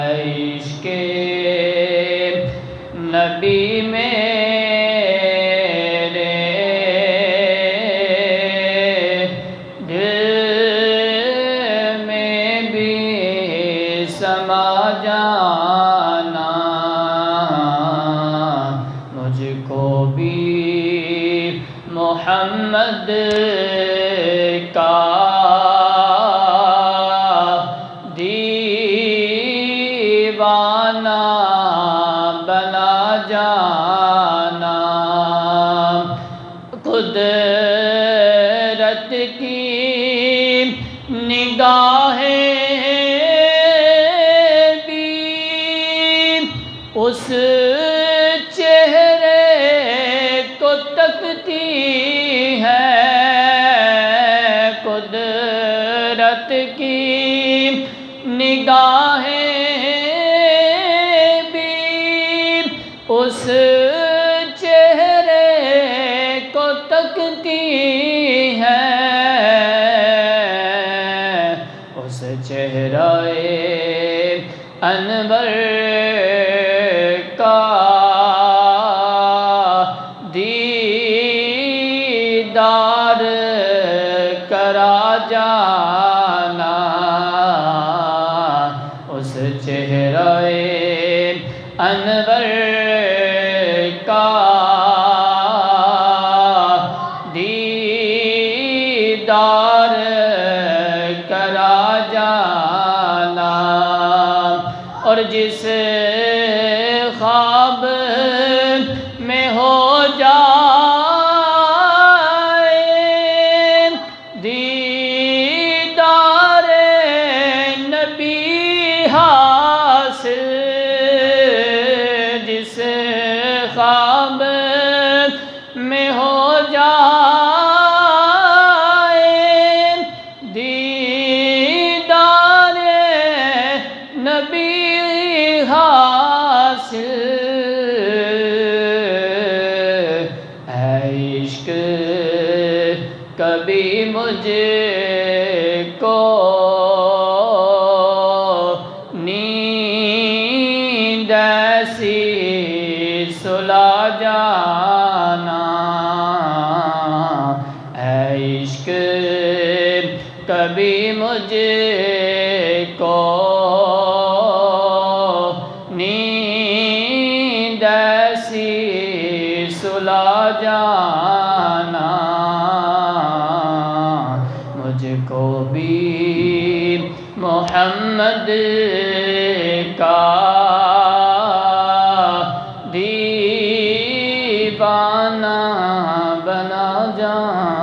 عشق نبی میرے دل میں بھی سما جانا، مجھ کو بھی محمد کا دیوانہ بنا جانا۔ قدرت کی نگاہیں بھی اس چہرے کو تکتی ہیں، قدرت کی نگاہیں بھی اس چہرے کو تکتی ہیں، اس چہرہ انور کا دیدار کرا جانا، اس چہرہ انور کا دیدار کرا جانا۔ اور جس خواب میں ہو جائے دیدار نبی حاصل، جس خواب میں ہو جائے دیدار نبی حاصل، ہے عشق کبھی مجھ کو نیند ایسی سلا جانا، ہے عشق کبھی مجھ کو نیند ایسی سلا جانا، مجھ کو بھی محمد کا دیوانہ بنا جانا۔